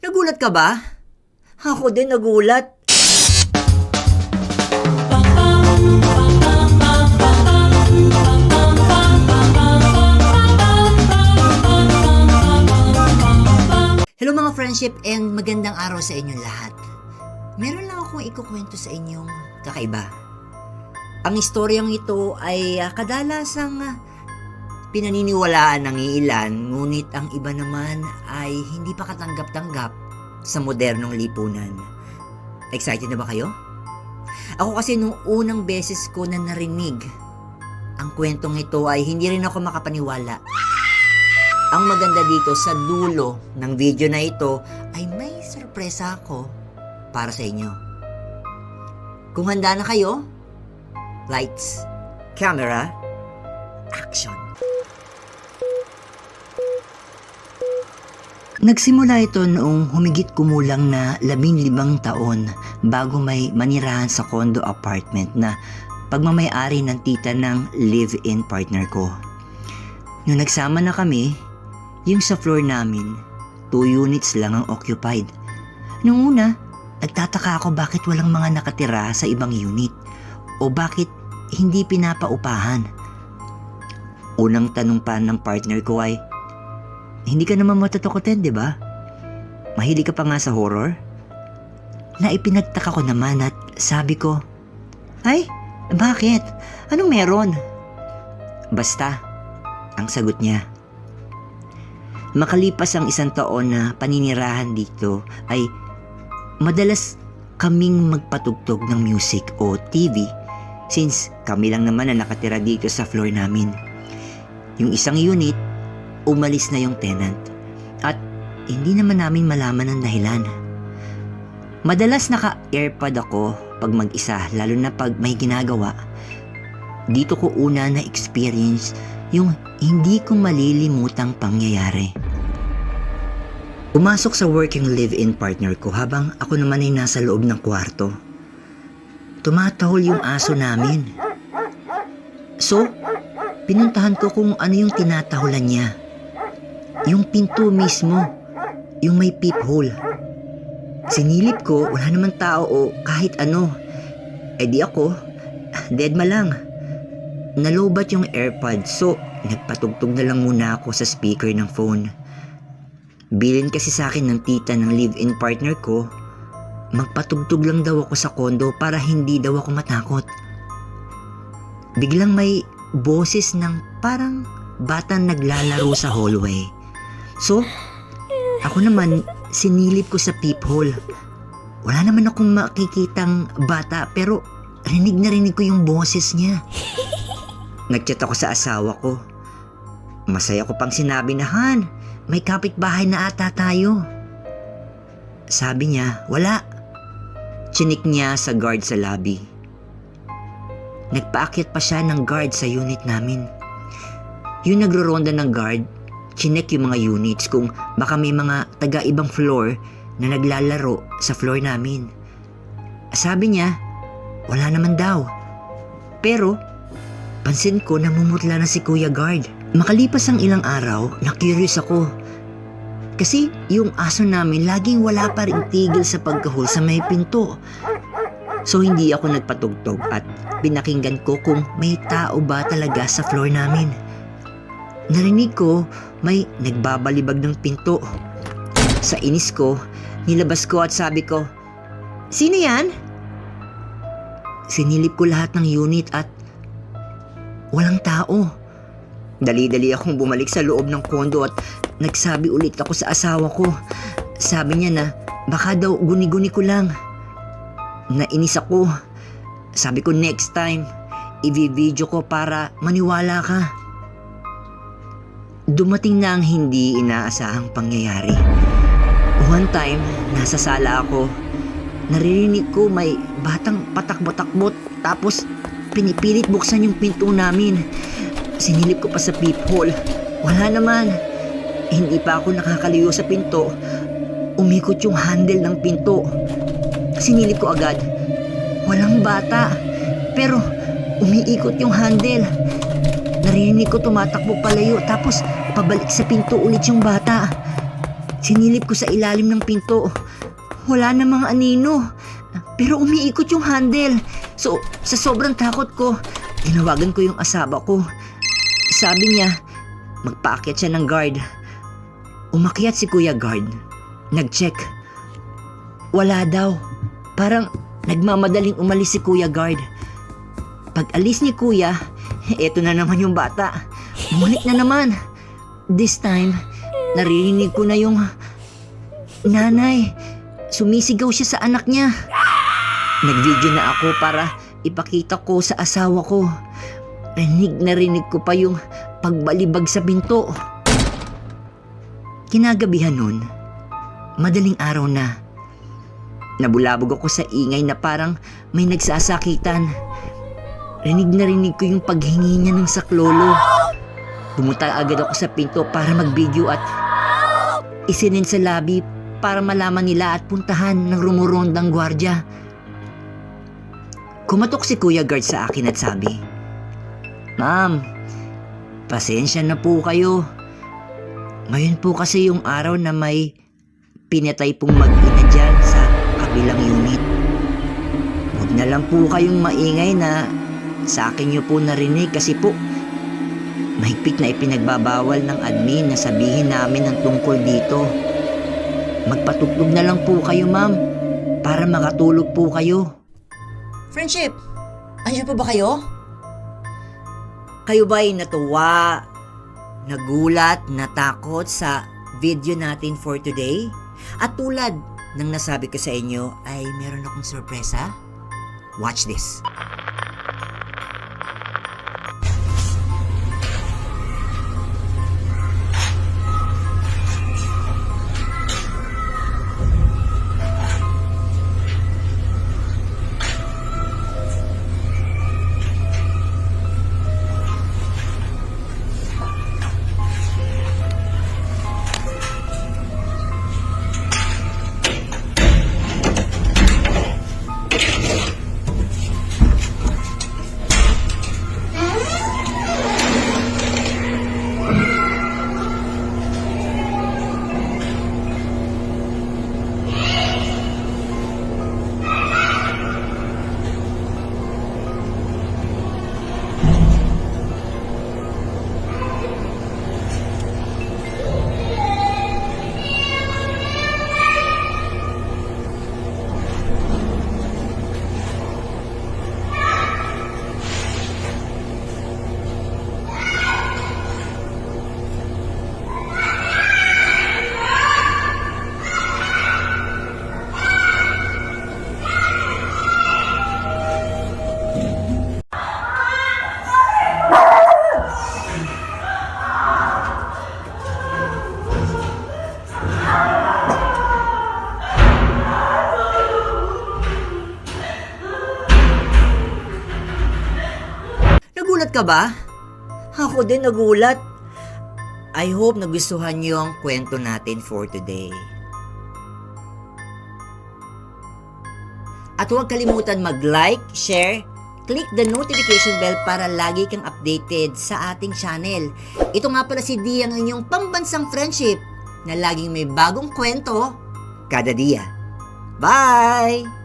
Nagulat ka ba? Ako din nagulat. Hello mga friendship and magandang araw sa inyong lahat. Meron lang akong ikukwento sa inyong kakaiba. Ang istoryang ito ay kadalasang pinaniniwalaan ng ilan, ngunit ang iba naman ay hindi pa katanggap-tanggap sa modernong lipunan. Excited na ba kayo? Ako kasi nung unang beses ko na narinig ang kwentong ito ay hindi rin ako makapaniwala. Ang maganda dito sa dulo ng video na ito ay may sorpresa ako para sa inyo. Kung handa na kayo, lights, camera, action! Nagsimula ito noong humigit kumulang na 15 taon bago may manirahan sa condo apartment na pagmamay-ari ng tita ng live-in partner ko. Noong nagsama na kami, yung sa floor namin, 2 units lang ang occupied. Noong una, nagtataka ako bakit walang mga nakatira sa ibang unit o bakit hindi pinapaupahan. Unang tanong pa ng partner ko ay, hindi ka naman matatakotin, di ba? Mahilig ka pa nga sa horror? Naipinagtaka ko naman at sabi ko, ay, bakit? Anong meron? Basta, ang sagot niya. Makalipas ang 1 taon na paninirahan dito ay madalas kaming magpatugtog ng music o TV since kami lang naman na nakatira dito sa floor namin. Yung isang unit, umalis na yung tenant at hindi naman namin malaman ang dahilan. Madalas naka-airpod ako pag mag-isa, lalo na pag may ginagawa. Dito ko una na-experience yung hindi ko malilimutang pangyayari. Pumasok sa work yung live-in partner ko habang ako naman ay nasa loob ng kwarto. Tumatahol yung aso namin. So, pinuntahan ko kung ano yung tinatahulan niya. Yung pinto mismo, yung may peephole. Sinilip ko, wala naman tao o kahit ano. Eh di ako, deadma lang. Nalobat yung AirPod so nagpatugtog na lang muna ako sa speaker ng phone. Bilin kasi sa akin ng tita ng live-in partner ko, magpatugtog lang daw ako sa kondo para hindi daw ako matakot. Biglang may boses ng parang batang naglalaro sa hallway. So, ako naman sinilip ko sa peephole. Wala naman akong makikitang bata pero rinig ko yung boses niya. Nagchat ako sa asawa ko. Masaya ko pang sinabi na, Han, may kapitbahay na ata tayo. Sabi niya, wala. Chinik niya sa guard sa lobby. Nagpaakyat pa siya ng guard sa unit namin. Yung nagro-ronda ng guard, chinek yung mga units kung baka may mga taga-ibang floor na naglalaro sa floor namin. Sabi niya, wala naman daw. Pero, pansin ko namumutla na si Kuya Guard. Makalipas ang ilang araw, na-curious ako. Kasi yung aso namin laging wala pa rin tigil sa pagkahol sa may pinto. So hindi ako nagpatugtog at pinakinggan ko kung may tao ba talaga sa floor namin. Narinig ko may nagbabalibag ng pinto. Sa inis ko, nilabas ko at sabi ko, sino yan? Sinilip ko lahat ng unit at walang tao. Dali-dali akong bumalik sa loob ng kondo at nagsabi ulit ako sa asawa ko. Sabi niya na baka daw guni-guni ko lang. Nainis ako. Sabi ko next time, i-video ko para maniwala ka. Dumating na ang hindi inaasahang pangyayari. One time, nasa sala ako. Naririnig ko may batang patakbo-takbot tapos pinipilit buksan yung pinto namin. Sinilip ko pa sa peephole. Wala naman. Hindi pa ako nakakaliyo sa pinto. Umikot yung handle ng pinto. Sinilip ko agad. Walang bata. Pero umiikot yung handle. Narinig ko tumatakbo palayo tapos pabalik sa pinto ulit yung bata. Sinilip ko sa ilalim ng pinto. Wala namang anino. Pero umiikot yung handle. So, sa sobrang takot ko, tinawagan ko yung asawa ko. Sabi niya, magpaakyat siya ng guard. Umakyat si Kuya Guard. Nag-check. Wala daw. Parang nagmamadaling umalis si Kuya Guard. Pag alis ni Kuya, eto na naman yung bata. Bumalik na naman. This time, naririnig ko na yung nanay. Sumisigaw siya sa anak niya. Nag-video na ako para ipakita ko sa asawa ko. Rinig ko pa yung pagbalibag sa pinto. Kinagabihan nun, madaling araw na. Nabulabog ako sa ingay na parang may nagsasakitan. Rinig ko yung paghingi niya ng saklolo. Pumunta agad ako sa pinto para mag-video at isinin sa lobby para malaman nila at puntahan ng rumurondang gwardya. Kumatok si Kuya Guard sa akin at sabi, "Ma'am, pasensya na po kayo. Ngayon po kasi yung araw na may pinatay pong mag-ina dyan sa kabilang unit. Huwag na lang po kayong maingay na sa akin nyo po narinig kasi po mahigpit na ipinagbabawal ng admin na sabihin namin ang tungkol dito. Magpatugtog na lang po kayo, ma'am, para makatulog po kayo." Friendship, andiyan pa ba kayo? Kayo ba'y natuwa, nagulat, natakot sa video natin for today? At tulad ng nasabi ko sa inyo ay meron akong sorpresa? Watch this. Nagulat ka ba? Ako din nagulat. I hope nagustuhan niyo ang kwento natin for today. At huwag kalimutan mag-like, share, click the notification bell para lagi kang updated sa ating channel. Ito nga pala si Dia, ang inyong pambansang friendship na laging may bagong kwento kada dia. Bye!